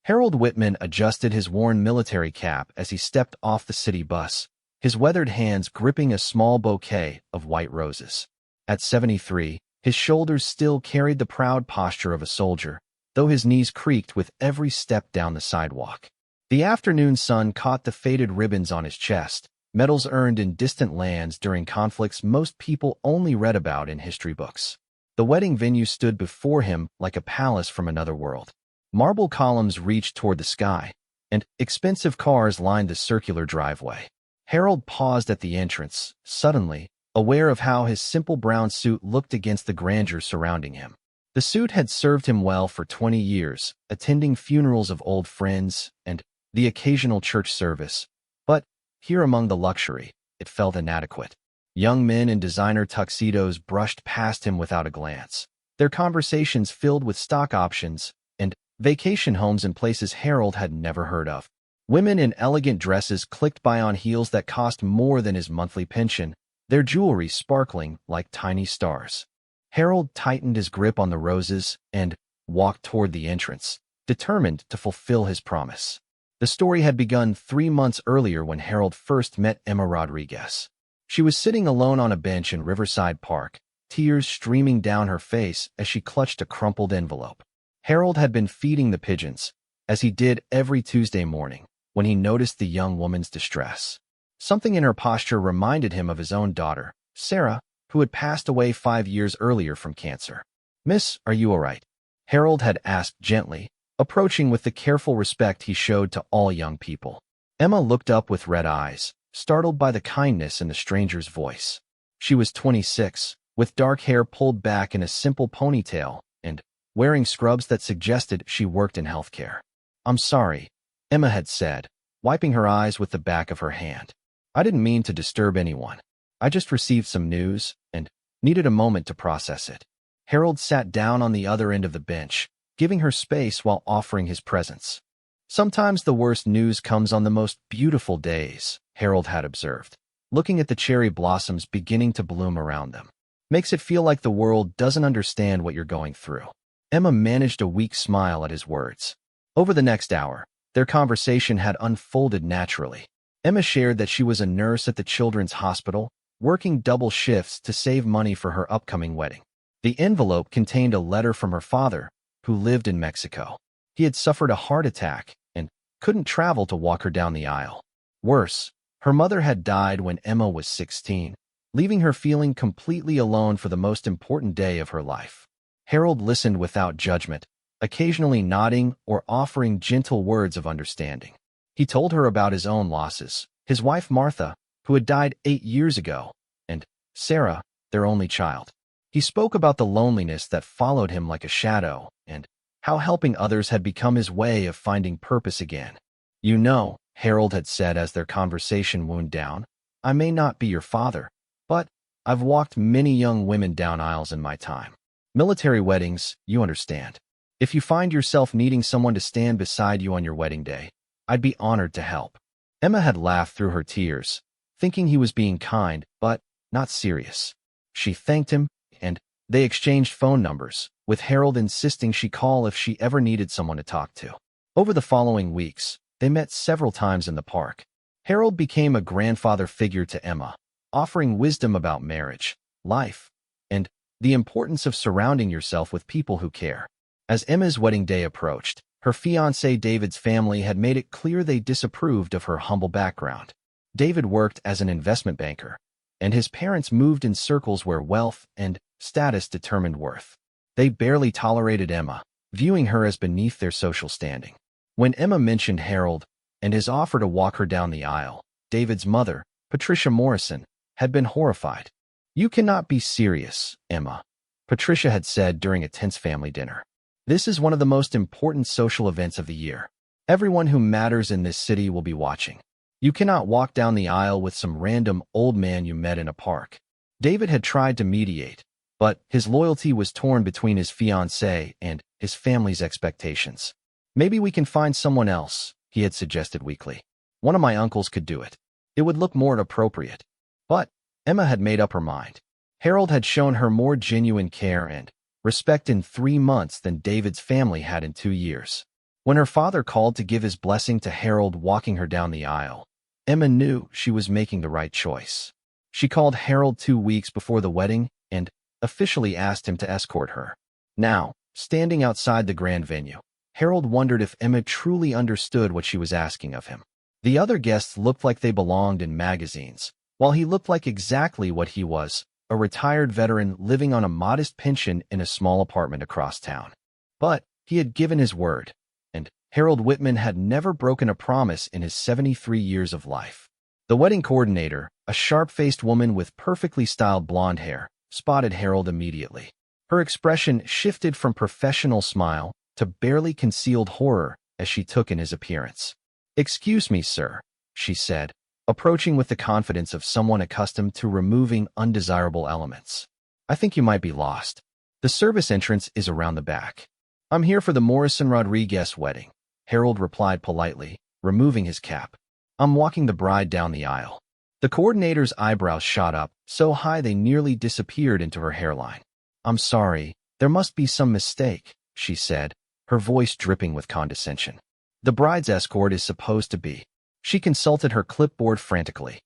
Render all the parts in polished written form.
Harold Whitman adjusted his worn military cap as he stepped off the city bus, his weathered hands gripping a small bouquet of white roses. At 73, his shoulders still carried the proud posture of a soldier, though his knees creaked with every step down the sidewalk. The afternoon sun caught the faded ribbons on his chest, medals earned in distant lands during conflicts most people only read about in history books. The wedding venue stood before him like a palace from another world. Marble columns reached toward the sky, and expensive cars lined the circular driveway. Harold paused at the entrance, suddenly, aware of how his simple brown suit looked against the grandeur surrounding him. The suit had served him well for 20 years, attending funerals of old friends and the occasional church service, but here among the luxury, it felt inadequate. Young men in designer tuxedos brushed past him without a glance, their conversations filled with stock options and vacation homes in places Harold had never heard of. Women in elegant dresses clicked by on heels that cost more than his monthly pension, their jewelry sparkling like tiny stars. Harold tightened his grip on the roses and walked toward the entrance, determined to fulfill his promise. The story had begun 3 months earlier when Harold first met Emma Rodriguez. She was sitting alone on a bench in Riverside Park, tears streaming down her face as she clutched a crumpled envelope. Harold had been feeding the pigeons, as he did every Tuesday morning, when he noticed the young woman's distress. Something in her posture reminded him of his own daughter, Sarah, who had passed away 5 years earlier from cancer. "Miss, are you all right?" Harold had asked gently, approaching with the careful respect he showed to all young people. Emma looked up with red eyes, startled by the kindness in the stranger's voice. She was 26, with dark hair pulled back in a simple ponytail and wearing scrubs that suggested she worked in healthcare. "I'm sorry," Emma had said, wiping her eyes with the back of her hand. "I didn't mean to disturb anyone. I just received some news and needed a moment to process it." Harold sat down on the other end of the bench, giving her space while offering his presence. "Sometimes the worst news comes on the most beautiful days," Harold had observed, looking at the cherry blossoms beginning to bloom around them. "Makes it feel like the world doesn't understand what you're going through." Emma managed a weak smile at his words. Over the next hour, their conversation had unfolded naturally. Emma shared that she was a nurse at the children's hospital, working double shifts to save money for her upcoming wedding. The envelope contained a letter from her father, who lived in Mexico. He had suffered a heart attack and couldn't travel to walk her down the aisle. Worse, her mother had died when Emma was 16, leaving her feeling completely alone for the most important day of her life. Harold listened without judgment, occasionally nodding or offering gentle words of understanding. He told her about his own losses, his wife Martha, who had died 8 years ago, and Sarah, their only child. He spoke about the loneliness that followed him like a shadow, and how helping others had become his way of finding purpose again. "You know," Harold had said as their conversation wound down, "I may not be your father, but I've walked many young women down aisles in my time. Military weddings, you understand. If you find yourself needing someone to stand beside you on your wedding day, I'd be honored to help." Emma had laughed through her tears, thinking he was being kind, but not serious. She thanked him, and they exchanged phone numbers, with Harold insisting she call if she ever needed someone to talk to. Over the following weeks, they met several times in the park. Harold became a grandfather figure to Emma, offering wisdom about marriage, life, and the importance of surrounding yourself with people who care. As Emma's wedding day approached, her fiancé David's family had made it clear they disapproved of her humble background. David worked as an investment banker, and his parents moved in circles where wealth and status determined worth. They barely tolerated Emma, viewing her as beneath their social standing. When Emma mentioned Harold and his offer to walk her down the aisle, David's mother, Patricia Morrison, had been horrified. "You cannot be serious, Emma," Patricia had said during a tense family dinner. "This is one of the most important social events of the year. Everyone who matters in this city will be watching. You cannot walk down the aisle with some random old man you met in a park." David had tried to mediate, but his loyalty was torn between his fiancée and his family's expectations. "Maybe we can find someone else," he had suggested weakly. "One of my uncles could do it. It would look more appropriate." But Emma had made up her mind. Harold had shown her more genuine care and respect in 3 months than David's family had in 2 years. When her father called to give his blessing to Harold walking her down the aisle, Emma knew she was making the right choice. She called Harold 2 weeks before the wedding and officially asked him to escort her. Now, standing outside the grand venue, Harold wondered if Emma truly understood what she was asking of him. The other guests looked like they belonged in magazines, while he looked like exactly what he was, a retired veteran living on a modest pension in a small apartment across town. But he had given his word, and Harold Whitman had never broken a promise in his 73 years of life. The wedding coordinator, a sharp-faced woman with perfectly styled blonde hair, spotted Harold immediately. Her expression shifted from professional smile to barely concealed horror as she took in his appearance. "Excuse me, sir," she said, approaching with the confidence of someone accustomed to removing undesirable elements. "I think you might be lost. The service entrance is around the back." "I'm here for the Morrison Rodriguez wedding," Harold replied politely, removing his cap. "I'm walking the bride down the aisle." The coordinator's eyebrows shot up, so high they nearly disappeared into her hairline. "I'm sorry, there must be some mistake," she said, her voice dripping with condescension. "The bride's escort is supposed to be." She consulted her clipboard frantically.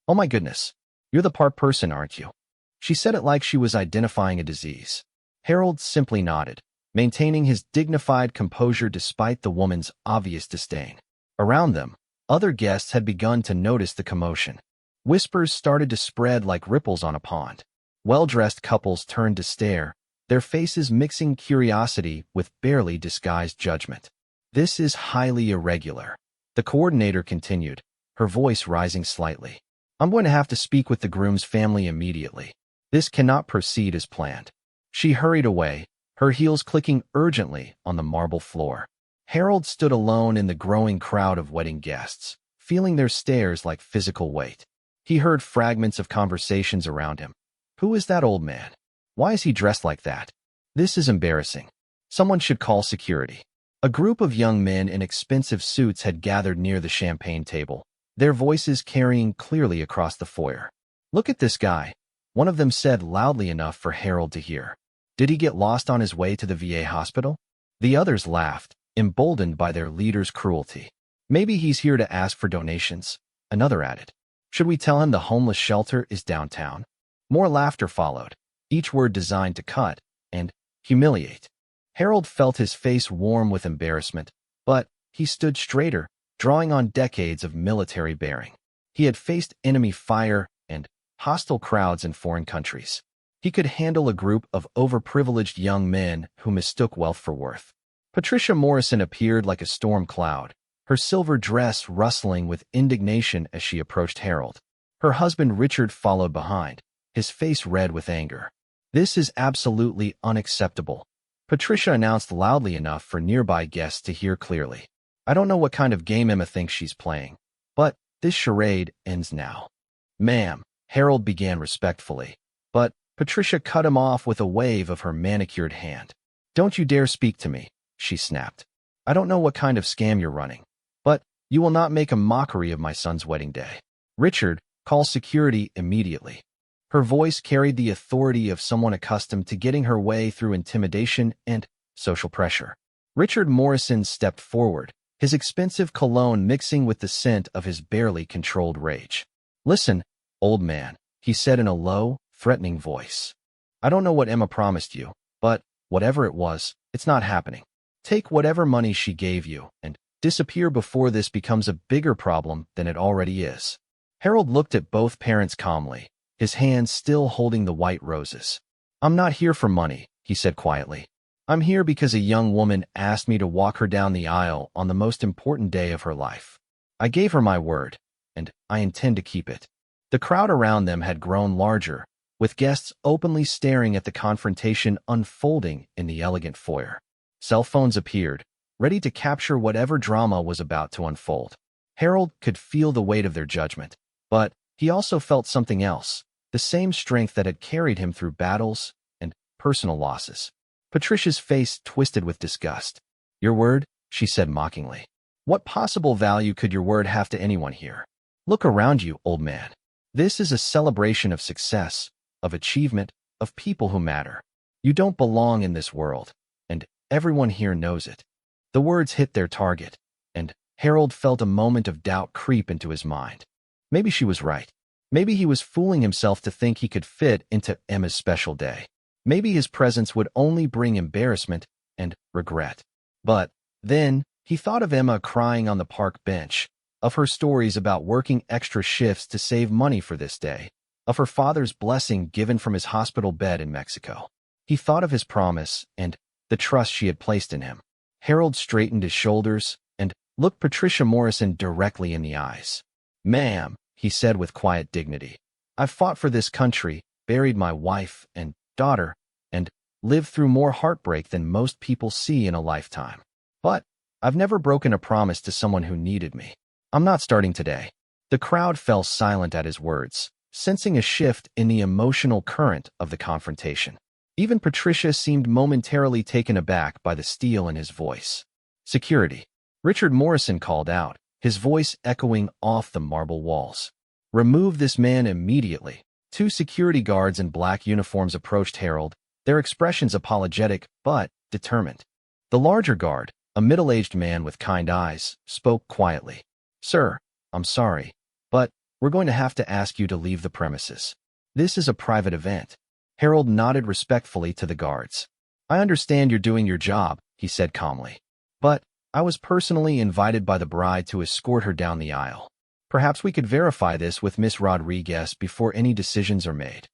"Oh my goodness, you're the part person, aren't you?" She said it like she was identifying a disease. Harold simply nodded, maintaining his dignified composure despite the woman's obvious disdain. Around them, other guests had begun to notice the commotion. Whispers started to spread like ripples on a pond. Well-dressed couples turned to stare, their faces mixing curiosity with barely disguised judgment. "This is highly irregular," the coordinator continued, her voice rising slightly. "I'm going to have to speak with the groom's family immediately. This cannot proceed as planned." She hurried away, her heels clicking urgently on the marble floor. Harold stood alone in the growing crowd of wedding guests, feeling their stares like physical weight. He heard fragments of conversations around him. "Who is that old man? Why is he dressed like that? This is embarrassing. Someone should call security." A group of young men in expensive suits had gathered near the champagne table, their voices carrying clearly across the foyer. "Look at this guy," one of them said loudly enough for Harold to hear. "Did he get lost on his way to the VA hospital?" The others laughed, emboldened by their leader's cruelty. "Maybe he's here to ask for donations," another added. "Should we tell him the homeless shelter is downtown?" More laughter followed, each word designed to cut and humiliate. Harold felt his face warm with embarrassment, but he stood straighter, drawing on decades of military bearing. He had faced enemy fire and hostile crowds in foreign countries. He could handle a group of overprivileged young men who mistook wealth for worth. Patricia Morrison appeared like a storm cloud, her silver dress rustling with indignation as she approached Harold. Her husband Richard followed behind, his face red with anger. "This is absolutely unacceptable," Patricia announced loudly enough for nearby guests to hear clearly. "I don't know what kind of game Emma thinks she's playing, but this charade ends now." "Ma'am," Harold began respectfully, but Patricia cut him off with a wave of her manicured hand. "Don't you dare speak to me," she snapped. "I don't know what kind of scam you're running, but you will not make a mockery of my son's wedding day. Richard, call security immediately." Her voice carried the authority of someone accustomed to getting her way through intimidation and social pressure. Richard Morrison stepped forward, his expensive cologne mixing with the scent of his barely controlled rage. "Listen, old man," he said in a low, threatening voice. "I don't know what Emma promised you, but whatever it was, it's not happening. Take whatever money she gave you and disappear before this becomes a bigger problem than it already is." Harold looked at both parents calmly, his hands still holding the white roses. "I'm not here for money," he said quietly. "I'm here because a young woman asked me to walk her down the aisle on the most important day of her life. I gave her my word, and I intend to keep it." The crowd around them had grown larger, with guests openly staring at the confrontation unfolding in the elegant foyer. Cell phones appeared, ready to capture whatever drama was about to unfold. Harold could feel the weight of their judgment, but he also felt something else, the same strength that had carried him through battles and personal losses. Patricia's face twisted with disgust. "Your word?" she said mockingly. "What possible value could your word have to anyone here? Look around you, old man. This is a celebration of success, of achievement, of people who matter. You don't belong in this world, and everyone here knows it." The words hit their target, and Harold felt a moment of doubt creep into his mind. Maybe she was right. Maybe he was fooling himself to think he could fit into Emma's special day. Maybe his presence would only bring embarrassment and regret. But then he thought of Emma crying on the park bench, of her stories about working extra shifts to save money for this day, of her father's blessing given from his hospital bed in Mexico. He thought of his promise and the trust she had placed in him. Harold straightened his shoulders and looked Patricia Morrison directly in the eyes. "Ma'am," he said with quiet dignity, "I've fought for this country, buried my wife and daughter, and lived through more heartbreak than most people see in a lifetime. But I've never broken a promise to someone who needed me. I'm not starting today." The crowd fell silent at his words, sensing a shift in the emotional current of the confrontation. Even Patricia seemed momentarily taken aback by the steel in his voice. "Security," Richard Morrison called out, his voice echoing off the marble walls. "Remove this man immediately." Two security guards in black uniforms approached Harold, their expressions apologetic but determined. The larger guard, a middle-aged man with kind eyes, spoke quietly. "Sir, I'm sorry, but we're going to have to ask you to leave the premises. This is a private event." Harold nodded respectfully to the guards. "I understand you're doing your job," he said calmly. "But I was personally invited by the bride to escort her down the aisle. Perhaps we could verify this with Miss Rodriguez before any decisions are made."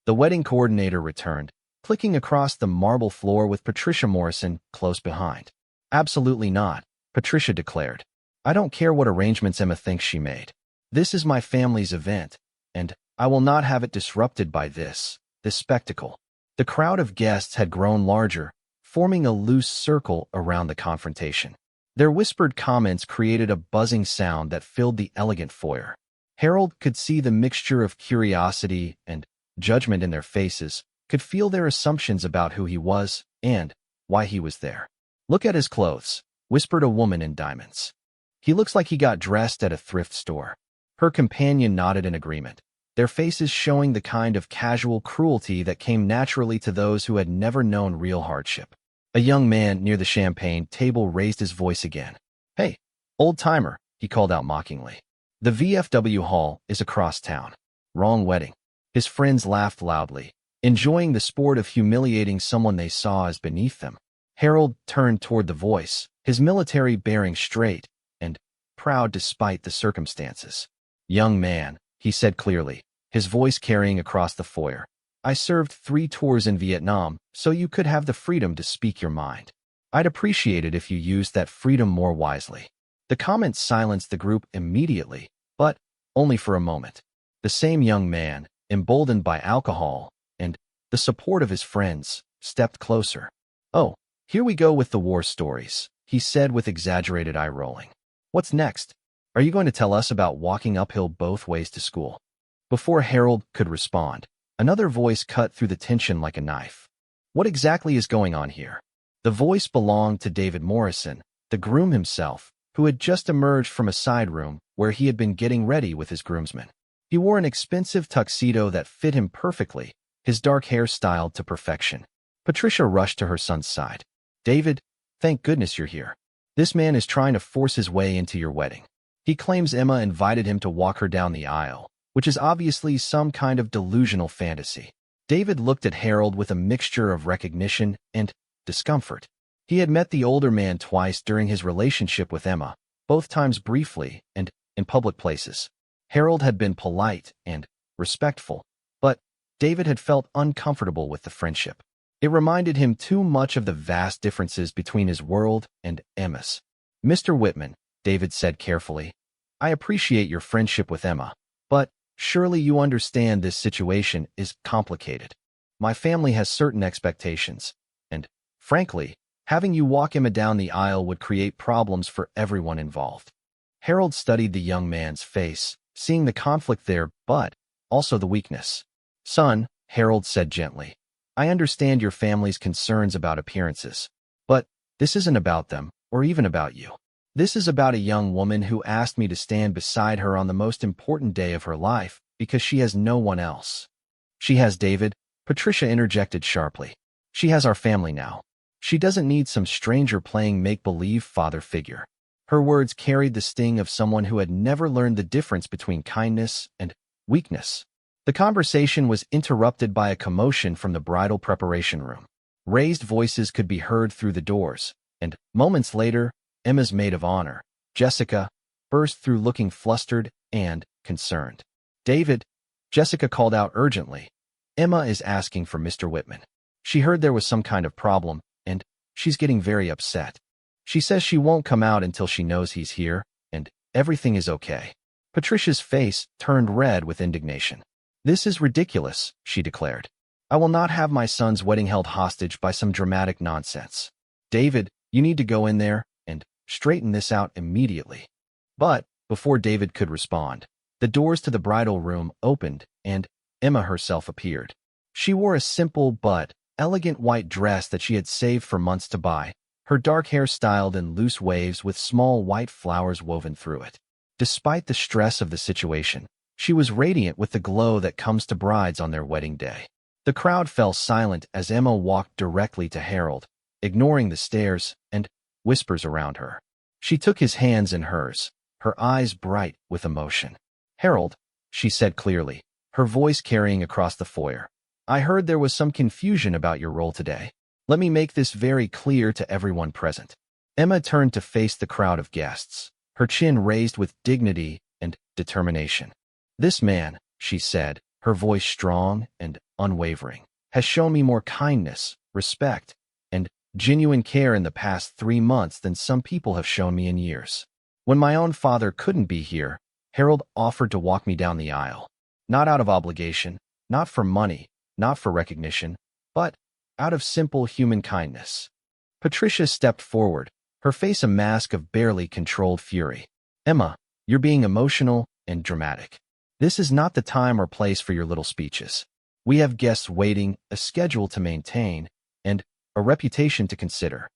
The wedding coordinator returned, clicking across the marble floor with Patricia Morrison close behind. "Absolutely not," Patricia declared. "I don't care what arrangements Emma thinks she made. This is my family's event, and I will not have it disrupted by this spectacle." The crowd of guests had grown larger, forming a loose circle around the confrontation. Their whispered comments created a buzzing sound that filled the elegant foyer. Harold could see the mixture of curiosity and judgment in their faces, could feel their assumptions about who he was and why he was there. "Look at his clothes," whispered a woman in diamonds. "He looks like he got dressed at a thrift store." Her companion nodded in agreement, their faces showing the kind of casual cruelty that came naturally to those who had never known real hardship. A young man near the champagne table raised his voice again. "Hey, old-timer," he called out mockingly. "The VFW hall is across town. Wrong wedding." His friends laughed loudly, enjoying the sport of humiliating someone they saw as beneath them. Harold turned toward the voice, his military bearing straight and proud despite the circumstances. "Young man," he said clearly, his voice carrying across the foyer, "I served 3 tours in Vietnam, so you could have the freedom to speak your mind. I'd appreciate it if you used that freedom more wisely." The comment silenced the group immediately, but only for a moment. The same young man, emboldened by alcohol and the support of his friends, stepped closer. "Oh, here we go with the war stories," he said with exaggerated eye-rolling. "What's next? Are you going to tell us about walking uphill both ways to school?" Before Harold could respond, another voice cut through the tension like a knife. "What exactly is going on here?" The voice belonged to David Morrison, the groom himself, who had just emerged from a side room where he had been getting ready with his groomsmen. He wore an expensive tuxedo that fit him perfectly, his dark hair styled to perfection. Patricia rushed to her son's side. "David, thank goodness you're here. This man is trying to force his way into your wedding. He claims Emma invited him to walk her down the aisle, which is obviously some kind of delusional fantasy." David looked at Harold with a mixture of recognition and discomfort. He had met the older man twice during his relationship with Emma, both times briefly and in public places. Harold had been polite and respectful, but David had felt uncomfortable with the friendship. It reminded him too much of the vast differences between his world and Emma's. "Mr. Whitman," David said carefully, "I appreciate your friendship with Emma, but surely you understand this situation is complicated. My family has certain expectations, and, frankly, having you walk Emma down the aisle would create problems for everyone involved." Harold studied the young man's face, seeing the conflict there, but also the weakness. "Son," Harold said gently, "I understand your family's concerns about appearances, but this isn't about them, or even about you. This is about a young woman who asked me to stand beside her on the most important day of her life because she has no one else." "She has David," Patricia interjected sharply. "She has our family now." She doesn't need some stranger playing make-believe father figure. Her words carried the sting of someone who had never learned the difference between kindness and weakness. The conversation was interrupted by a commotion from the bridal preparation room. Raised voices could be heard through the doors, and moments later, Emma's maid of honor, Jessica, burst through looking flustered and concerned. "David," Jessica called out urgently. "Emma is asking for Mr. Whitman. She heard there was some kind of problem, and she's getting very upset. She says she won't come out until she knows he's here, and everything is okay." Patricia's face turned red with indignation. "This is ridiculous," she declared. "I will not have my son's wedding held hostage by some dramatic nonsense. David, you need to go in there and straighten this out immediately." But before David could respond, the doors to the bridal room opened and Emma herself appeared. She wore a simple but elegant white dress that she had saved for months to buy, her dark hair styled in loose waves with small white flowers woven through it. Despite the stress of the situation, she was radiant with the glow that comes to brides on their wedding day. The crowd fell silent as Emma walked directly to Harold, ignoring the stares and whispers around her. She took his hands in hers, her eyes bright with emotion. "Harold," she said clearly, her voice carrying across the foyer, "I heard there was some confusion about your role today. Let me make this very clear to everyone present." Emma turned to face the crowd of guests, her chin raised with dignity and determination. "This man," she said, her voice strong and unwavering, "has shown me more kindness, respect, and genuine care in the past 3 months than some people have shown me in years. When my own father couldn't be here, Harold offered to walk me down the aisle. Not out of obligation, not for money, not for recognition, but out of simple human kindness." Patricia stepped forward, her face a mask of barely controlled fury. "Emma, you're being emotional and dramatic. This is not the time or place for your little speeches. We have guests waiting, a schedule to maintain, and a reputation to consider."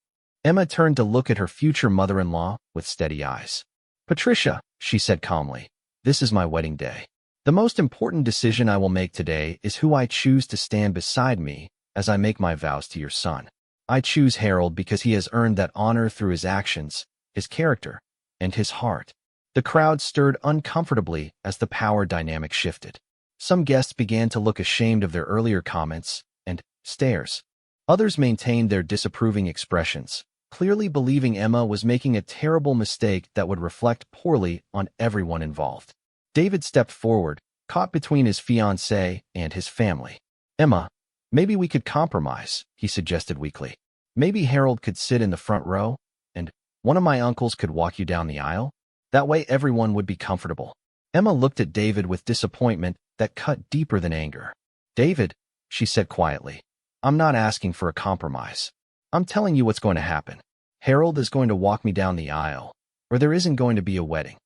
Emma turned to look at her future mother-in-law with steady eyes. "Patricia," she said calmly, "this is my wedding day. The most important decision I will make today is who I choose to stand beside me as I make my vows to your son. I choose Harold because he has earned that honor through his actions, his character, and his heart." The crowd stirred uncomfortably as the power dynamic shifted. Some guests began to look ashamed of their earlier comments and stares. Others maintained their disapproving expressions, clearly believing Emma was making a terrible mistake that would reflect poorly on everyone involved. David stepped forward, caught between his fiancée and his family. "Emma, maybe we could compromise," he suggested weakly. "Maybe Harold could sit in the front row, and one of my uncles could walk you down the aisle. That way everyone would be comfortable." Emma looked at David with disappointment that cut deeper than anger. "David," she said quietly, "I'm not asking for a compromise. I'm telling you what's going to happen. Harold is going to walk me down the aisle, or there isn't going to be a wedding."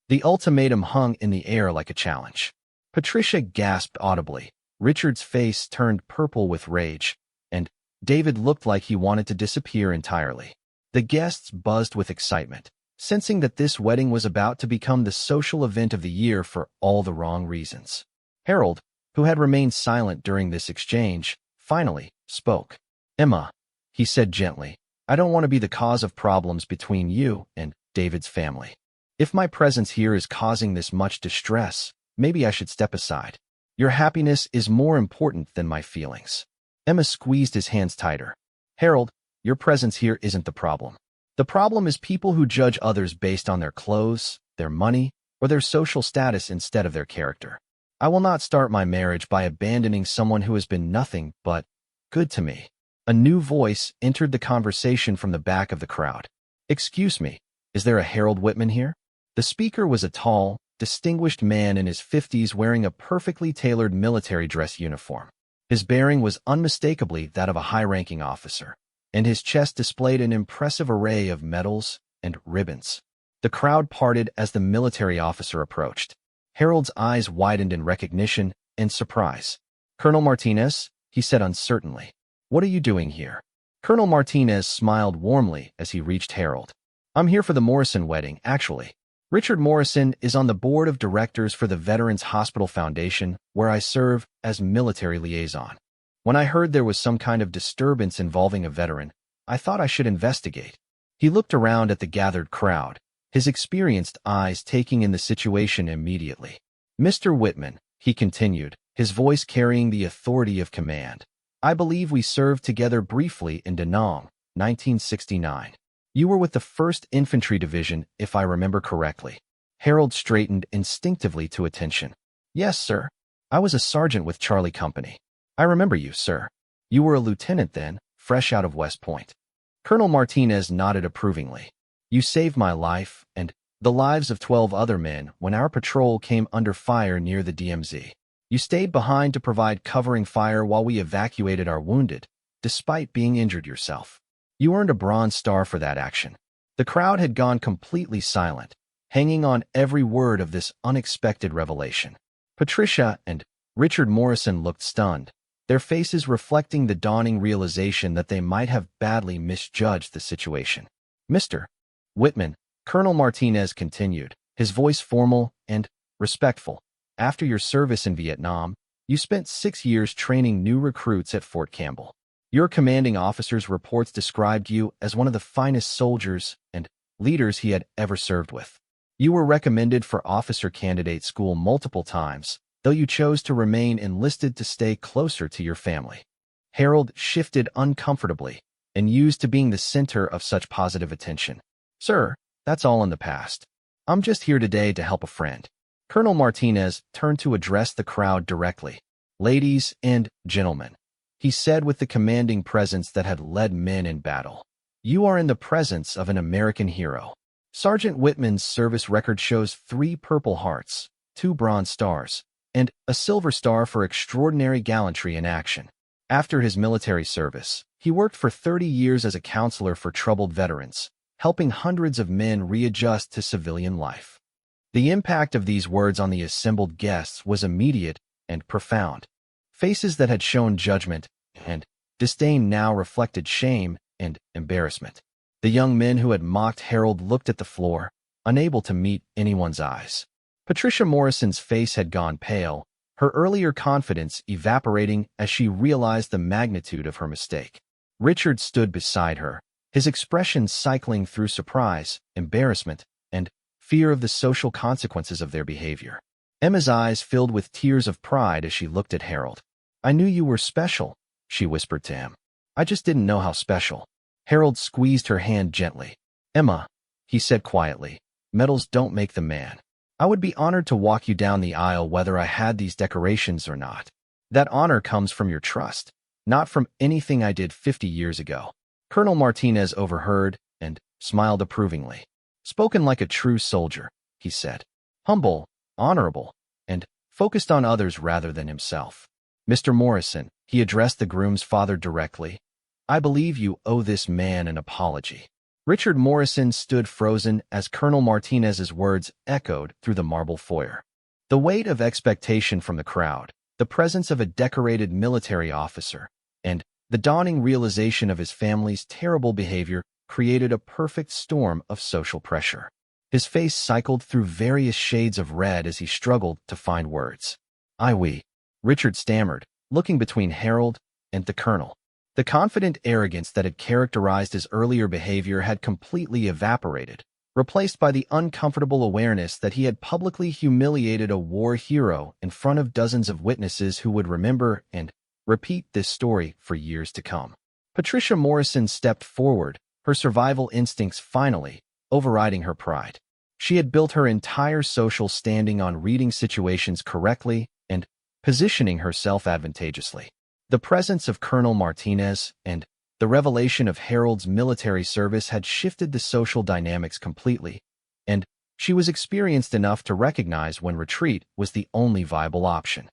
The ultimatum hung in the air like a challenge. Patricia gasped audibly. Richard's face turned purple with rage, and David looked like he wanted to disappear entirely. The guests buzzed with excitement, sensing that this wedding was about to become the social event of the year for all the wrong reasons. Harold, who had remained silent during this exchange, finally spoke. "Emma," he said gently, "I don't want to be the cause of problems between you and David's family. If my presence here is causing this much distress, maybe I should step aside. Your happiness is more important than my feelings." Emma squeezed his hands tighter. "Harold, your presence here isn't the problem. The problem is people who judge others based on their clothes, their money, or their social status instead of their character. I will not start my marriage by abandoning someone who has been nothing but good to me." A new voice entered the conversation from the back of the crowd. "Excuse me, is there a Harold Whitman here?" The speaker was a tall, distinguished man in his 50s wearing a perfectly tailored military dress uniform. His bearing was unmistakably that of a high-ranking officer, and his chest displayed an impressive array of medals and ribbons. The crowd parted as the military officer approached. Harold's eyes widened in recognition and surprise. "Colonel Martinez," he said uncertainly, "what are you doing here?" Colonel Martinez smiled warmly as he reached Harold. "I'm here for the Morrison wedding, actually. Richard Morrison is on the board of directors for the Veterans Hospital Foundation, where I serve as military liaison. When I heard there was some kind of disturbance involving a veteran, I thought I should investigate. He looked around at the gathered crowd, his experienced eyes taking in the situation immediately. Mr. Whitman, he continued, his voice carrying the authority of command. I believe we served together briefly in Da Nang, 1969. You were with the 1st Infantry Division, if I remember correctly. Harold straightened instinctively to attention. Yes, sir. I was a sergeant with Charlie Company. I remember you, sir. You were a lieutenant then, fresh out of West Point. Colonel Martinez nodded approvingly. You saved my life and the lives of 12 other men when our patrol came under fire near the DMZ. You stayed behind to provide covering fire while we evacuated our wounded, despite being injured yourself. You earned a Bronze Star for that action. The crowd had gone completely silent, hanging on every word of this unexpected revelation. Patricia and Richard Morrison looked stunned, their faces reflecting the dawning realization that they might have badly misjudged the situation. Mr. Whitman, Colonel Martinez continued, his voice formal and respectful. After your service in Vietnam, you spent 6 years training new recruits at Fort Campbell. Your commanding officer's reports described you as one of the finest soldiers and leaders he had ever served with. You were recommended for officer candidate school multiple times, though you chose to remain enlisted to stay closer to your family. Harold shifted uncomfortably and used to being the center of such positive attention. Sir, that's all in the past. I'm just here today to help a friend. Colonel Martinez turned to address the crowd directly. Ladies and gentlemen, he said with the commanding presence that had led men in battle. You are in the presence of an American hero. Sergeant Whitman's service record shows 3 Purple Hearts, 2 Bronze Stars, and a Silver Star for extraordinary gallantry in action. After his military service, he worked for 30 years as a counselor for troubled veterans, helping hundreds of men readjust to civilian life. The impact of these words on the assembled guests was immediate and profound. Faces that had shown judgment and disdain now reflected shame and embarrassment. The young men who had mocked Harold looked at the floor, unable to meet anyone's eyes. Patricia Morrison's face had gone pale, her earlier confidence evaporating as she realized the magnitude of her mistake. Richard stood beside her, his expression cycling through surprise, embarrassment, and fear of the social consequences of their behavior. Emma's eyes filled with tears of pride as she looked at Harold. I knew you were special, she whispered to him. I just didn't know how special. Harold squeezed her hand gently. Emma, he said quietly, medals don't make the man. I would be honored to walk you down the aisle whether I had these decorations or not. That honor comes from your trust, not from anything I did 50 years ago. Colonel Martinez overheard and smiled approvingly. Spoken like a true soldier, he said. Humble, honorable, and focused on others rather than himself. Mr. Morrison, he addressed the groom's father directly. I believe you owe this man an apology. Richard Morrison stood frozen as Colonel Martinez's words echoed through the marble foyer. The weight of expectation from the crowd, the presence of a decorated military officer, and the dawning realization of his family's terrible behavior created a perfect storm of social pressure. His face cycled through various shades of red as he struggled to find words. We, Richard stammered, looking between Harold and the colonel. The confident arrogance that had characterized his earlier behavior had completely evaporated, replaced by the uncomfortable awareness that he had publicly humiliated a war hero in front of dozens of witnesses who would remember and repeat this story for years to come. Patricia Morrison stepped forward, her survival instincts finally overriding her pride. She had built her entire social standing on reading situations correctly and positioning herself advantageously. The presence of Colonel Martinez and the revelation of Harold's military service had shifted the social dynamics completely, and she was experienced enough to recognize when retreat was the only viable option.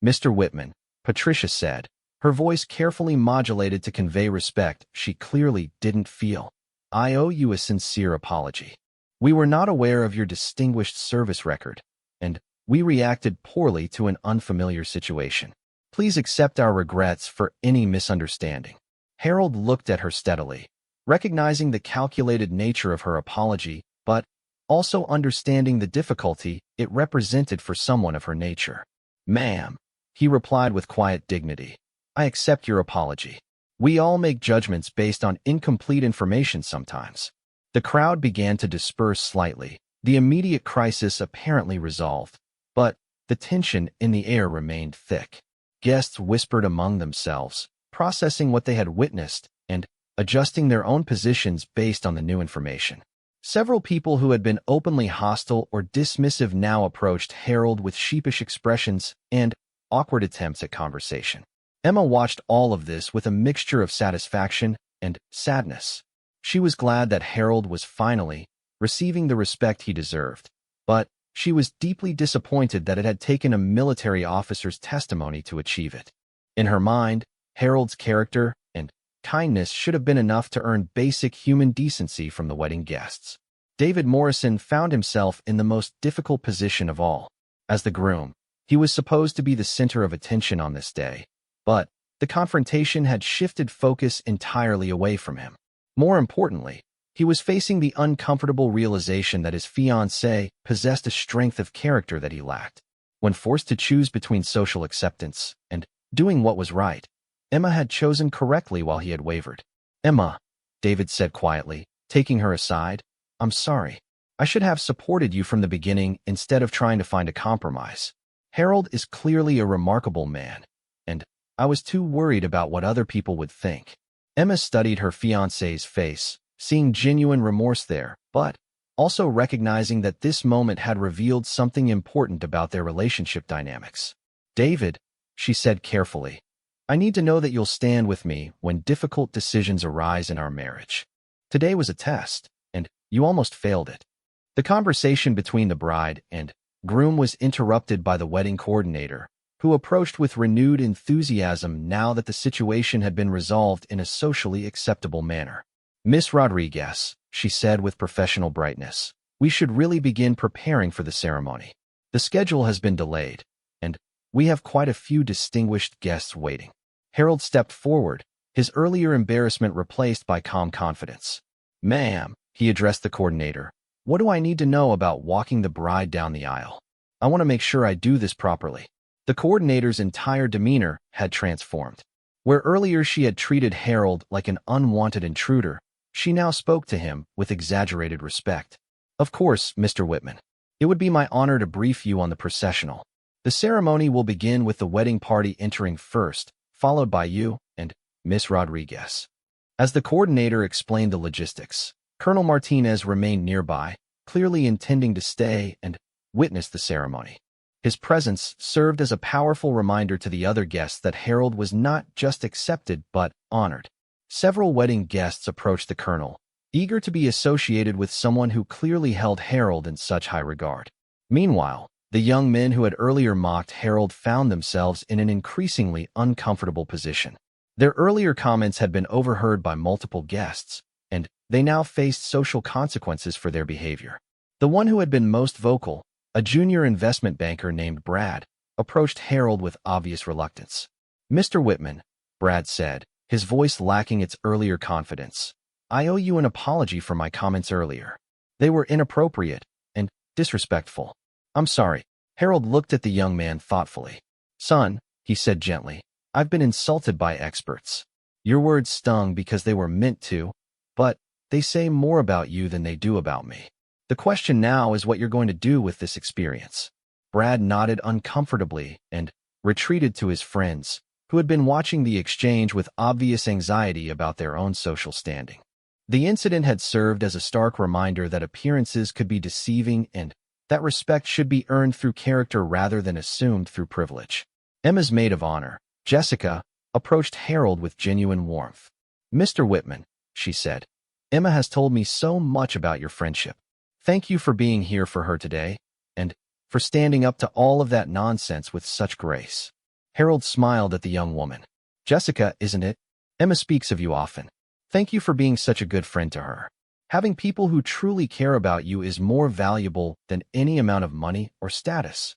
Mr. Whitman, Patricia said, her voice carefully modulated to convey respect she clearly didn't feel. I owe you a sincere apology. We were not aware of your distinguished service record, and we reacted poorly to an unfamiliar situation. Please accept our regrets for any misunderstanding. Harold looked at her steadily, recognizing the calculated nature of her apology, but also understanding the difficulty it represented for someone of her nature. Ma'am, he replied with quiet dignity, I accept your apology. We all make judgments based on incomplete information sometimes. The crowd began to disperse slightly, the immediate crisis apparently resolved, but the tension in the air remained thick. Guests whispered among themselves, processing what they had witnessed and adjusting their own positions based on the new information. Several people who had been openly hostile or dismissive now approached Harold with sheepish expressions and awkward attempts at conversation. Emma watched all of this with a mixture of satisfaction and sadness. She was glad that Harold was finally receiving the respect he deserved, but she was deeply disappointed that it had taken a military officer's testimony to achieve it. In her mind, Harold's character and kindness should have been enough to earn basic human decency from the wedding guests. David Morrison found himself in the most difficult position of all. As the groom, he was supposed to be the center of attention on this day, but the confrontation had shifted focus entirely away from him. More importantly, he was facing the uncomfortable realization that his fiancée possessed a strength of character that he lacked. When forced to choose between social acceptance and doing what was right, Emma had chosen correctly while he had wavered. "Emma," David said quietly, taking her aside, "I'm sorry. I should have supported you from the beginning instead of trying to find a compromise. Harold is clearly a remarkable man, and I was too worried about what other people would think." Emma studied her fiancé's face, seeing genuine remorse there, but also recognizing that this moment had revealed something important about their relationship dynamics. "David," she said carefully, "I need to know that you'll stand with me when difficult decisions arise in our marriage. Today was a test, and you almost failed it." The conversation between the bride and groom was interrupted by the wedding coordinator, who approached with renewed enthusiasm now that the situation had been resolved in a socially acceptable manner. "Miss Rodriguez," she said with professional brightness, "we should really begin preparing for the ceremony. The schedule has been delayed, and we have quite a few distinguished guests waiting." Harold stepped forward, his earlier embarrassment replaced by calm confidence. "Ma'am," he addressed the coordinator, "what do I need to know about walking the bride down the aisle? I want to make sure I do this properly." The coordinator's entire demeanor had transformed. Where earlier she had treated Harold like an unwanted intruder, she now spoke to him with exaggerated respect. "Of course, Mr. Whitman. It would be my honor to brief you on the processional. The ceremony will begin with the wedding party entering first, followed by you and Miss Rodriguez." As the coordinator explained the logistics, Colonel Martinez remained nearby, clearly intending to stay and witness the ceremony. His presence served as a powerful reminder to the other guests that Harold was not just accepted but honored. Several wedding guests approached the colonel, eager to be associated with someone who clearly held Harold in such high regard. Meanwhile, the young men who had earlier mocked Harold found themselves in an increasingly uncomfortable position. Their earlier comments had been overheard by multiple guests, and they now faced social consequences for their behavior. The one who had been most vocal, a junior investment banker named Brad, approached Harold with obvious reluctance. "Mr. Whitman," Brad said, his voice lacking its earlier confidence, "I owe you an apology for my comments earlier. They were inappropriate and disrespectful." "I'm sorry." Harold looked at the young man thoughtfully. "Son," he said gently, "I've been insulted by experts. Your words stung because they were meant to, but they say more about you than they do about me. The question now is what you're going to do with this experience." Brad nodded uncomfortably and retreated to his friends, who had been watching the exchange with obvious anxiety about their own social standing. The incident had served as a stark reminder that appearances could be deceiving and that respect should be earned through character rather than assumed through privilege. Emma's maid of honor, Jessica, approached Harold with genuine warmth. "Mr. Whitman," she said, "Emma has told me so much about your friendship. Thank you for being here for her today, and for standing up to all of that nonsense with such grace." Harold smiled at the young woman. "Jessica, isn't it? Emma speaks of you often. Thank you for being such a good friend to her. Having people who truly care about you is more valuable than any amount of money or status."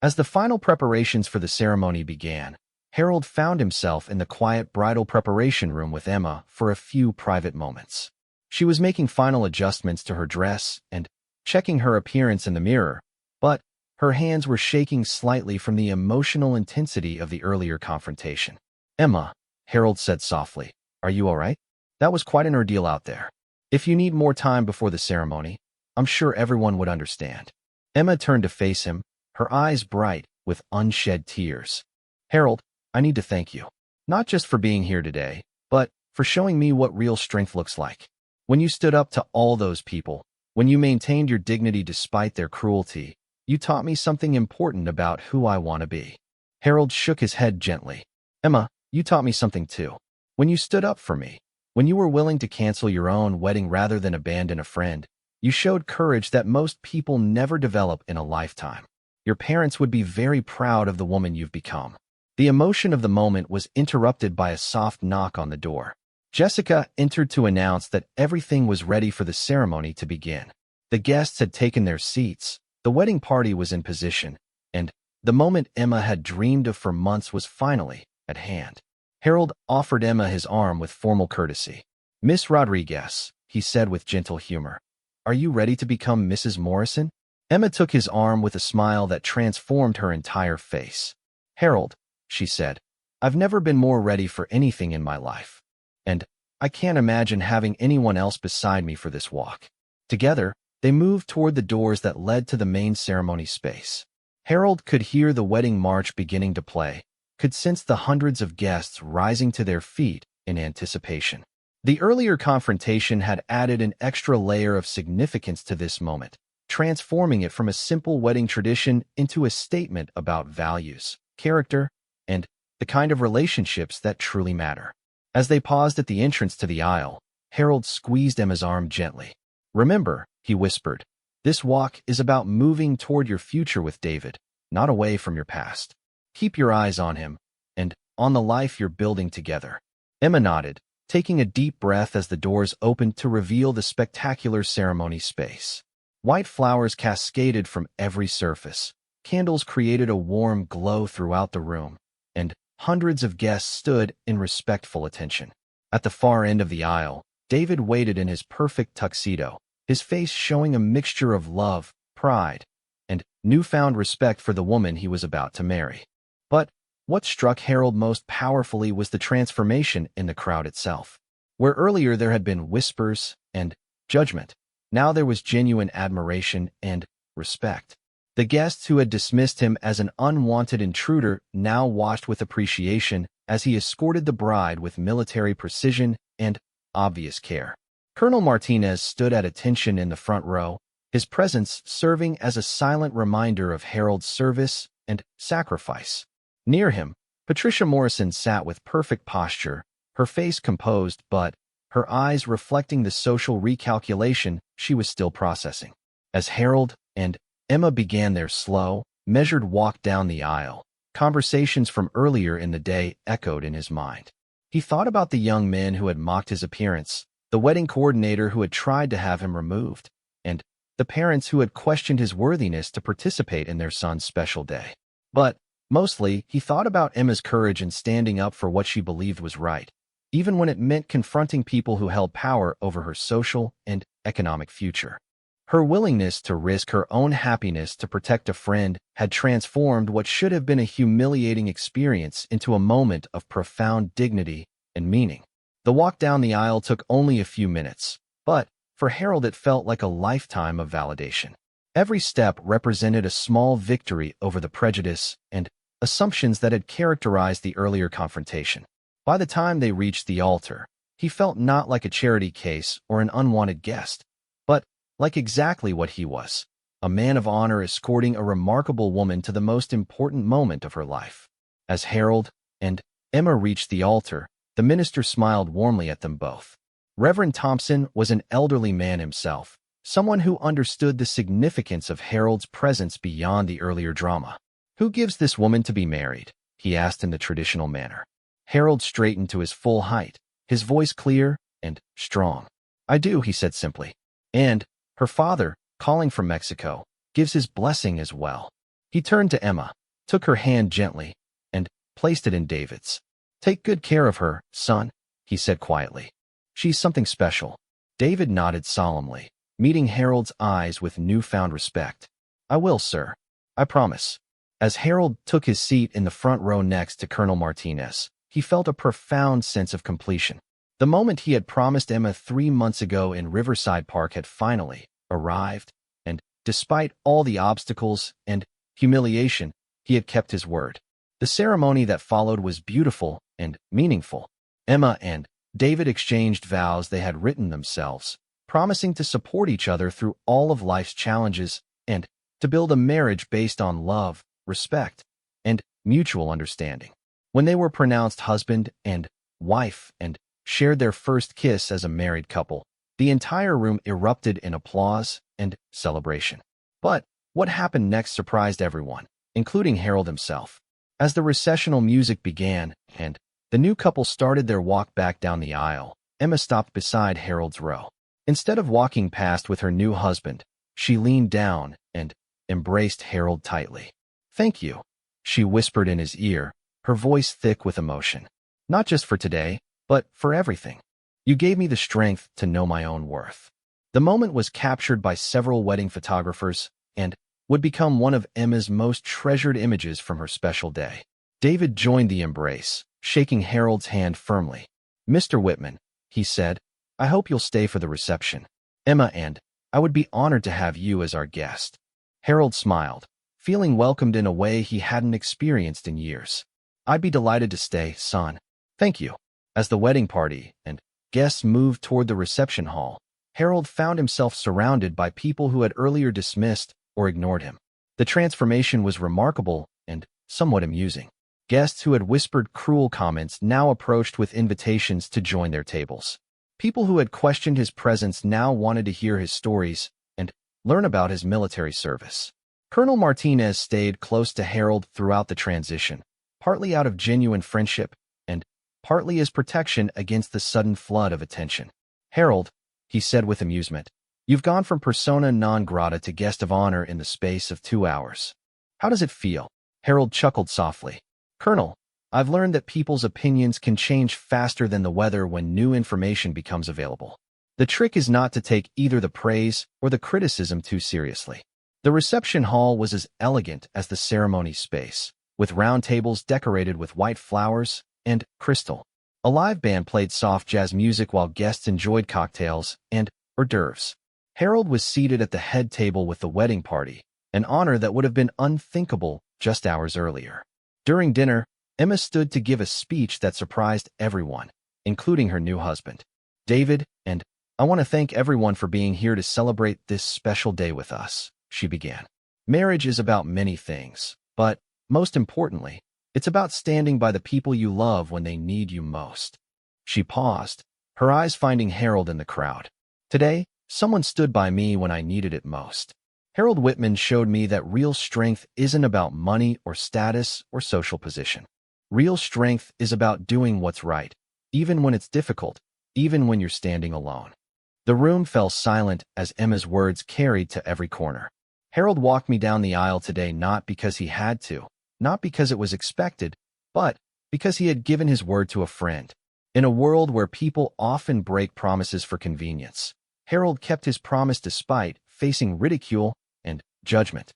As the final preparations for the ceremony began, Harold found himself in the quiet bridal preparation room with Emma for a few private moments. She was making final adjustments to her dress and checking her appearance in the mirror, but her hands were shaking slightly from the emotional intensity of the earlier confrontation. "Emma," Harold said softly, Are you all right? That was quite an ordeal out there. If you need more time before the ceremony, I'm sure everyone would understand. Emma turned to face him, her eyes bright with unshed tears. Harold, I need to thank you. Not just for being here today, but for showing me what real strength looks like. When you stood up to all those people, when you maintained your dignity despite their cruelty, you taught me something important about who I want to be. Harold shook his head gently. Emma, you taught me something too. When you stood up for me, when you were willing to cancel your own wedding rather than abandon a friend, you showed courage that most people never develop in a lifetime. Your parents would be very proud of the woman you've become. The emotion of the moment was interrupted by a soft knock on the door. Jessica entered to announce that everything was ready for the ceremony to begin. The guests had taken their seats, the wedding party was in position, and the moment Emma had dreamed of for months was finally at hand. Harold offered Emma his arm with formal courtesy. Miss Rodriguez, he said with gentle humor, are you ready to become Mrs. Morrison? Emma took his arm with a smile that transformed her entire face. Harold, she said, I've never been more ready for anything in my life. And I can't imagine having anyone else beside me for this walk. Together, they moved toward the doors that led to the main ceremony space. Harold could hear the wedding march beginning to play, could sense the hundreds of guests rising to their feet in anticipation. The earlier confrontation had added an extra layer of significance to this moment, transforming it from a simple wedding tradition into a statement about values, character, and the kind of relationships that truly matter. As they paused at the entrance to the aisle, Harold squeezed Emma's arm gently. Remember, he whispered, this walk is about moving toward your future with David, not away from your past. Keep your eyes on him, and on the life you're building together. Emma nodded, taking a deep breath as the doors opened to reveal the spectacular ceremony space. White flowers cascaded from every surface. Candles created a warm glow throughout the room, and hundreds of guests stood in respectful attention. At the far end of the aisle, David waited in his perfect tuxedo, his face showing a mixture of love, pride, and newfound respect for the woman he was about to marry. But what struck Harold most powerfully was the transformation in the crowd itself. Where earlier there had been whispers and judgment, now there was genuine admiration and respect. The guests who had dismissed him as an unwanted intruder now watched with appreciation as he escorted the bride with military precision and obvious care. Colonel Martinez stood at attention in the front row, his presence serving as a silent reminder of Harold's service and sacrifice. Near him, Patricia Morrison sat with perfect posture, her face composed but her eyes reflecting the social recalculation she was still processing. As Harold and Emma began their slow, measured walk down the aisle, conversations from earlier in the day echoed in his mind. He thought about the young men who had mocked his appearance, the wedding coordinator who had tried to have him removed, and the parents who had questioned his worthiness to participate in their son's special day. But mostly, he thought about Emma's courage in standing up for what she believed was right, even when it meant confronting people who held power over her social and economic future. Her willingness to risk her own happiness to protect a friend had transformed what should have been a humiliating experience into a moment of profound dignity and meaning. The walk down the aisle took only a few minutes, but for Harold it felt like a lifetime of validation. Every step represented a small victory over the prejudice and assumptions that had characterized the earlier confrontation. By the time they reached the altar, he felt not like a charity case or an unwanted guest, but like exactly what he was, a man of honor escorting a remarkable woman to the most important moment of her life. As Harold and Emma reached the altar, the minister smiled warmly at them both. Reverend Thompson was an elderly man himself, someone who understood the significance of Harold's presence beyond the earlier drama. "Who gives this woman to be married?" he asked in the traditional manner. Harold straightened to his full height, his voice clear and strong. "I do," he said simply. "And her father, calling from Mexico, gives his blessing as well." He turned to Emma, took her hand gently, and placed it in David's. "Take good care of her, son," he said quietly. "She's something special." David nodded solemnly, meeting Harold's eyes with newfound respect. "I will, sir. I promise." As Harold took his seat in the front row next to Colonel Martinez, he felt a profound sense of completion. The moment he had promised Emma 3 months ago in Riverside Park had finally arrived, and despite all the obstacles and humiliation, he had kept his word. The ceremony that followed was beautiful and meaningful. Emma and David exchanged vows they had written themselves, promising to support each other through all of life's challenges and to build a marriage based on love, respect, and mutual understanding. When they were pronounced husband and wife and shared their first kiss as a married couple, the entire room erupted in applause and celebration. But what happened next surprised everyone, including Harold himself. As the recessional music began and the new couple started their walk back down the aisle, Emma stopped beside Harold's row. Instead of walking past with her new husband, she leaned down and embraced Harold tightly. "Thank you," she whispered in his ear, her voice thick with emotion. "Not just for today, but for everything. You gave me the strength to know my own worth." The moment was captured by several wedding photographers and would become one of Emma's most treasured images from her special day. David joined the embrace, shaking Harold's hand firmly. "Mr. Whitman," he said, "I hope you'll stay for the reception. Emma and I would be honored to have you as our guest." Harold smiled, feeling welcomed in a way he hadn't experienced in years. "I'd be delighted to stay, son. Thank you." As the wedding party and guests moved toward the reception hall, Harold found himself surrounded by people who had earlier dismissed or ignored him. The transformation was remarkable and somewhat amusing. Guests who had whispered cruel comments now approached with invitations to join their tables. People who had questioned his presence now wanted to hear his stories and learn about his military service. Colonel Martinez stayed close to Harold throughout the transition, partly out of genuine friendship and partly as protection against the sudden flood of attention. "Harold," he said with amusement, "you've gone from persona non grata to guest of honor in the space of 2 hours. How does it feel?" Harold chuckled softly. "Colonel, I've learned that people's opinions can change faster than the weather when new information becomes available. The trick is not to take either the praise or the criticism too seriously." The reception hall was as elegant as the ceremony space, with round tables decorated with white flowers and crystal. A live band played soft jazz music while guests enjoyed cocktails and hors d'oeuvres. Harold was seated at the head table with the wedding party, an honor that would have been unthinkable just hours earlier. During dinner, Emma stood to give a speech that surprised everyone, including her new husband. "David, and I want to thank everyone for being here to celebrate this special day with us," she began. "Marriage is about many things, but most importantly, it's about standing by the people you love when they need you most." She paused, her eyes finding Harold in the crowd. "Today, someone stood by me when I needed it most." Harold Whitman showed me that real strength isn't about money or status or social position. Real strength is about doing what's right, even when it's difficult, even when you're standing alone. The room fell silent as Emma's words carried to every corner. "Harold walked me down the aisle today not because he had to, not because it was expected, but because he had given his word to a friend. In a world where people often break promises for convenience, Harold kept his promise despite facing ridicule and judgment."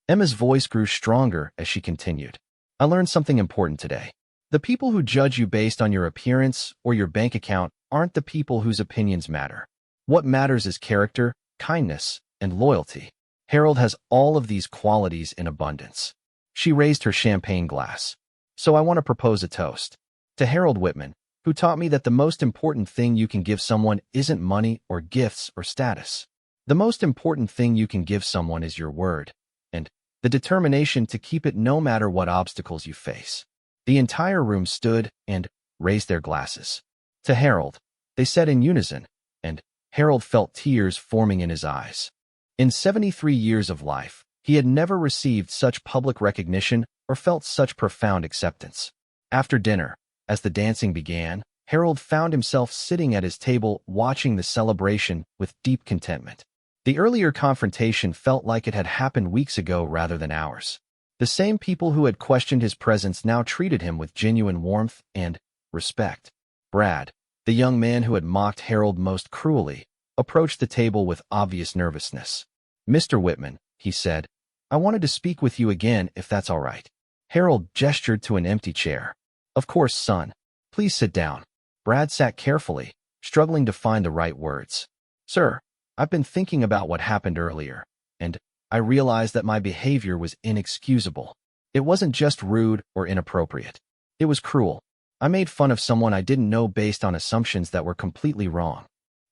Emma's voice grew stronger as she continued. "I learned something important today. The people who judge you based on your appearance or your bank account aren't the people whose opinions matter. What matters is character, kindness, and loyalty. Harold has all of these qualities in abundance." She raised her champagne glass. "So I want to propose a toast to Harold Whitman, who taught me that the most important thing you can give someone isn't money or gifts or status. The most important thing you can give someone is your word, and the determination to keep it no matter what obstacles you face." The entire room stood and raised their glasses. "To Harold," they said in unison, and Harold felt tears forming in his eyes. In 73 years of life, he had never received such public recognition or felt such profound acceptance. After dinner, as the dancing began, Harold found himself sitting at his table watching the celebration with deep contentment. The earlier confrontation felt like it had happened weeks ago rather than hours. The same people who had questioned his presence now treated him with genuine warmth and respect. Brad, the young man who had mocked Harold most cruelly, approached the table with obvious nervousness. "Mr. Whitman," he said, "I wanted to speak with you again if that's all right." Harold gestured to an empty chair. "Of course, son. Please sit down." Brad sat carefully, struggling to find the right words. Sir, I've been thinking about what happened earlier, and I realized that my behavior was inexcusable. It wasn't just rude or inappropriate. It was cruel. I made fun of someone I didn't know based on assumptions that were completely wrong.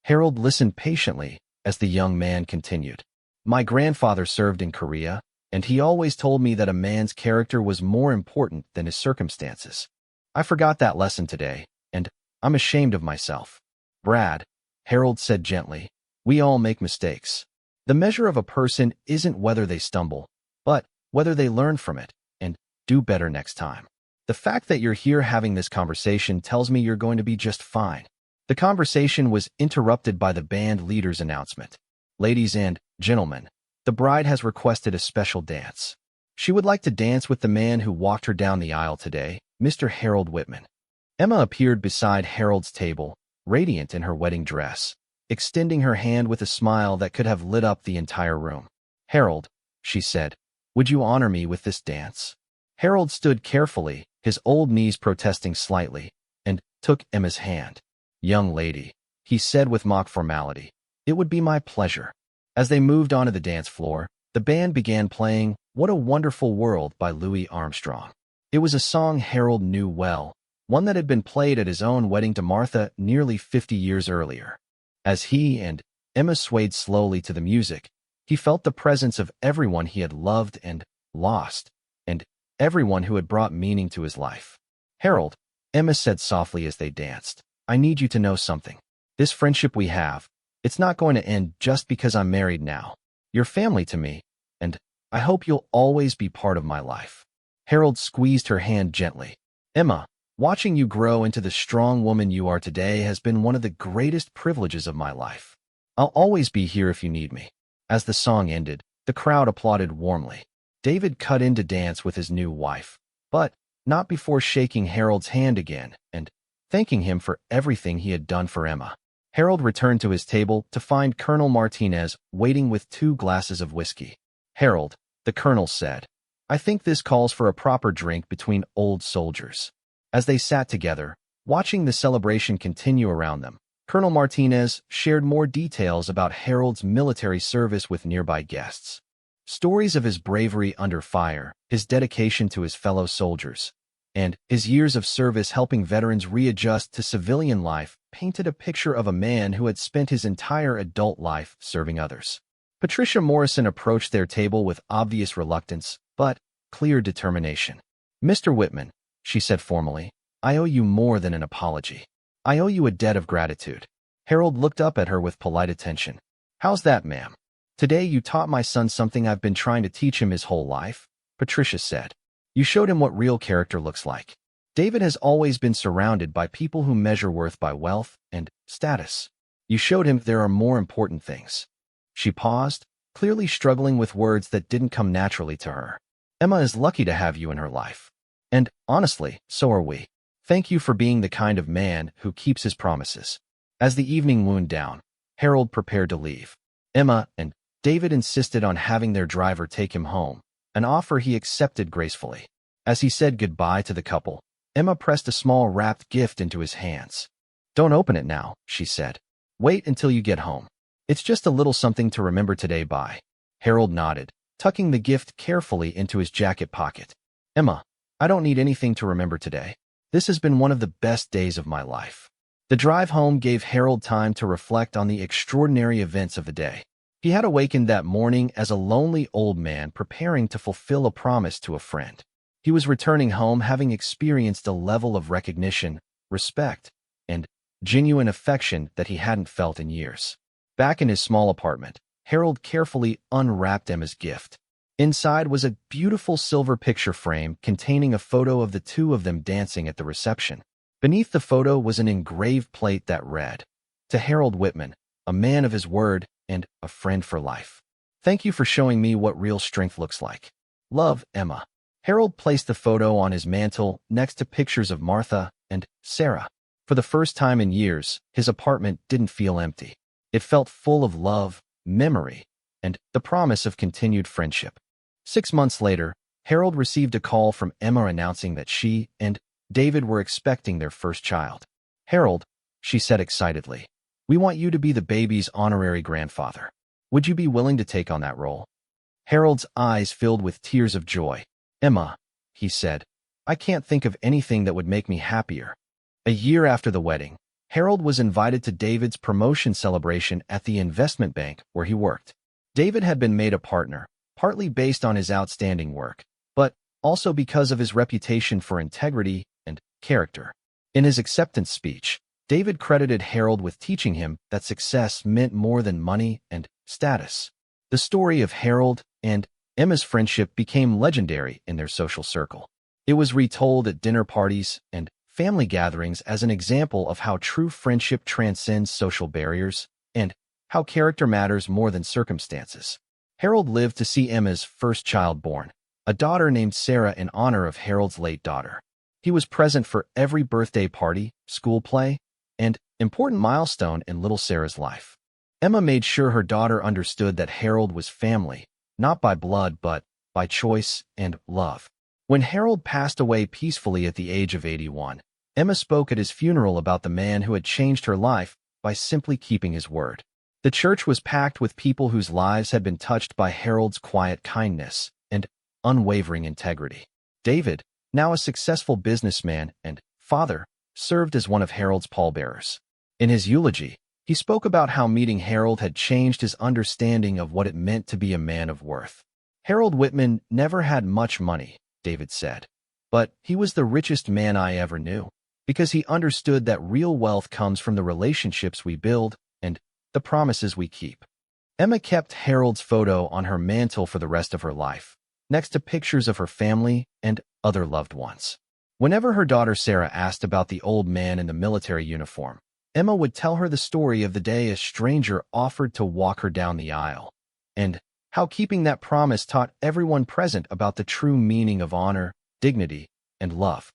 Harold listened patiently as the young man continued. My grandfather served in Korea, and he always told me that a man's character was more important than his circumstances. I forgot that lesson today, and I'm ashamed of myself. Brad, Harold said gently, we all make mistakes. The measure of a person isn't whether they stumble, but whether they learn from it and do better next time. The fact that you're here having this conversation tells me you're going to be just fine. The conversation was interrupted by the band leader's announcement. Ladies and gentlemen, the bride has requested a special dance. She would like to dance with the man who walked her down the aisle today, Mr. Harold Whitman. Emma appeared beside Harold's table, radiant in her wedding dress, extending her hand with a smile that could have lit up the entire room. Harold, she said, would you honor me with this dance? Harold stood carefully, his old knees protesting slightly, and took Emma's hand. Young lady, he said with mock formality, it would be my pleasure. As they moved onto the dance floor, the band began playing What a Wonderful World by Louis Armstrong. It was a song Harold knew well, one that had been played at his own wedding to Martha nearly 50 years earlier. As he and Emma swayed slowly to the music, he felt the presence of everyone he had loved and lost, and everyone who had brought meaning to his life. Harold, Emma said softly as they danced, I need you to know something. This friendship we have, it's not going to end just because I'm married now. You're family to me, and I hope you'll always be part of my life. Harold squeezed her hand gently. Emma, watching you grow into the strong woman you are today has been one of the greatest privileges of my life. I'll always be here if you need me. As the song ended, the crowd applauded warmly. David cut in to dance with his new wife, but not before shaking Harold's hand again and thanking him for everything he had done for Emma. Harold returned to his table to find Colonel Martinez waiting with 2 glasses of whiskey. Harold, the colonel said, I think this calls for a proper drink between old soldiers. As they sat together, watching the celebration continue around them, Colonel Martinez shared more details about Harold's military service with nearby guests. Stories of his bravery under fire, his dedication to his fellow soldiers, and his years of service helping veterans readjust to civilian life painted a picture of a man who had spent his entire adult life serving others. Patricia Morrison approached their table with obvious reluctance, but clear determination. Mr. Whitman, she said formally, I owe you more than an apology. I owe you a debt of gratitude. Harold looked up at her with polite attention. How's that, ma'am? Today you taught my son something I've been trying to teach him his whole life, Patricia said. You showed him what real character looks like. David has always been surrounded by people who measure worth by wealth and status. You showed him there are more important things. She paused, clearly struggling with words that didn't come naturally to her. Emma is lucky to have you in her life. And, honestly, so are we. Thank you for being the kind of man who keeps his promises. As the evening wound down, Harold prepared to leave. Emma and David insisted on having their driver take him home, an offer he accepted gracefully. As he said goodbye to the couple, Emma pressed a small wrapped gift into his hands. Don't open it now, she said. Wait until you get home. It's just a little something to remember today by. Harold nodded, tucking the gift carefully into his jacket pocket. Emma, I don't need anything to remember today. This has been one of the best days of my life. The drive home gave Harold time to reflect on the extraordinary events of the day. He had awakened that morning as a lonely old man preparing to fulfill a promise to a friend. He was returning home having experienced a level of recognition, respect, and genuine affection that he hadn't felt in years. Back in his small apartment, Harold carefully unwrapped Emma's gift. Inside was a beautiful silver picture frame containing a photo of the 2 of them dancing at the reception. Beneath the photo was an engraved plate that read, To Harold Whitman, a man of his word and a friend for life. Thank you for showing me what real strength looks like. Love, Emma. Harold placed the photo on his mantel next to pictures of Martha and Sarah. For the first time in years, his apartment didn't feel empty. It felt full of love, memory, and the promise of continued friendship. 6 months later, Harold received a call from Emma announcing that she and David were expecting their first child. Harold, she said excitedly, we want you to be the baby's honorary grandfather. Would you be willing to take on that role? Harold's eyes filled with tears of joy. Emma, he said, I can't think of anything that would make me happier. A year after the wedding, Harold was invited to David's promotion celebration at the investment bank where he worked. David had been made a partner, partly based on his outstanding work, but also because of his reputation for integrity and character. In his acceptance speech, David credited Harold with teaching him that success meant more than money and status. The story of Harold and Emma's friendship became legendary in their social circle. It was retold at dinner parties and family gatherings as an example of how true friendship transcends social barriers and how character matters more than circumstances. Harold lived to see Emma's first child born, a daughter named Sarah in honor of Harold's late daughter. He was present for every birthday party, school play, and important milestone in little Sarah's life. Emma made sure her daughter understood that Harold was family, not by blood but by choice and love. When Harold passed away peacefully at the age of 81, Emma spoke at his funeral about the man who had changed her life by simply keeping his word. The church was packed with people whose lives had been touched by Harold's quiet kindness and unwavering integrity. David, now a successful businessman and father, served as one of Harold's pallbearers. In his eulogy, he spoke about how meeting Harold had changed his understanding of what it meant to be a man of worth. Harold Whitman never had much money, David said, but he was the richest man I ever knew, because he understood that real wealth comes from the relationships we build and the promises we keep. Emma kept Harold's photo on her mantle for the rest of her life, next to pictures of her family and other loved ones. Whenever her daughter Sarah asked about the old man in the military uniform, Emma would tell her the story of the day a stranger offered to walk her down the aisle, and how keeping that promise taught everyone present about the true meaning of honor, dignity, and love.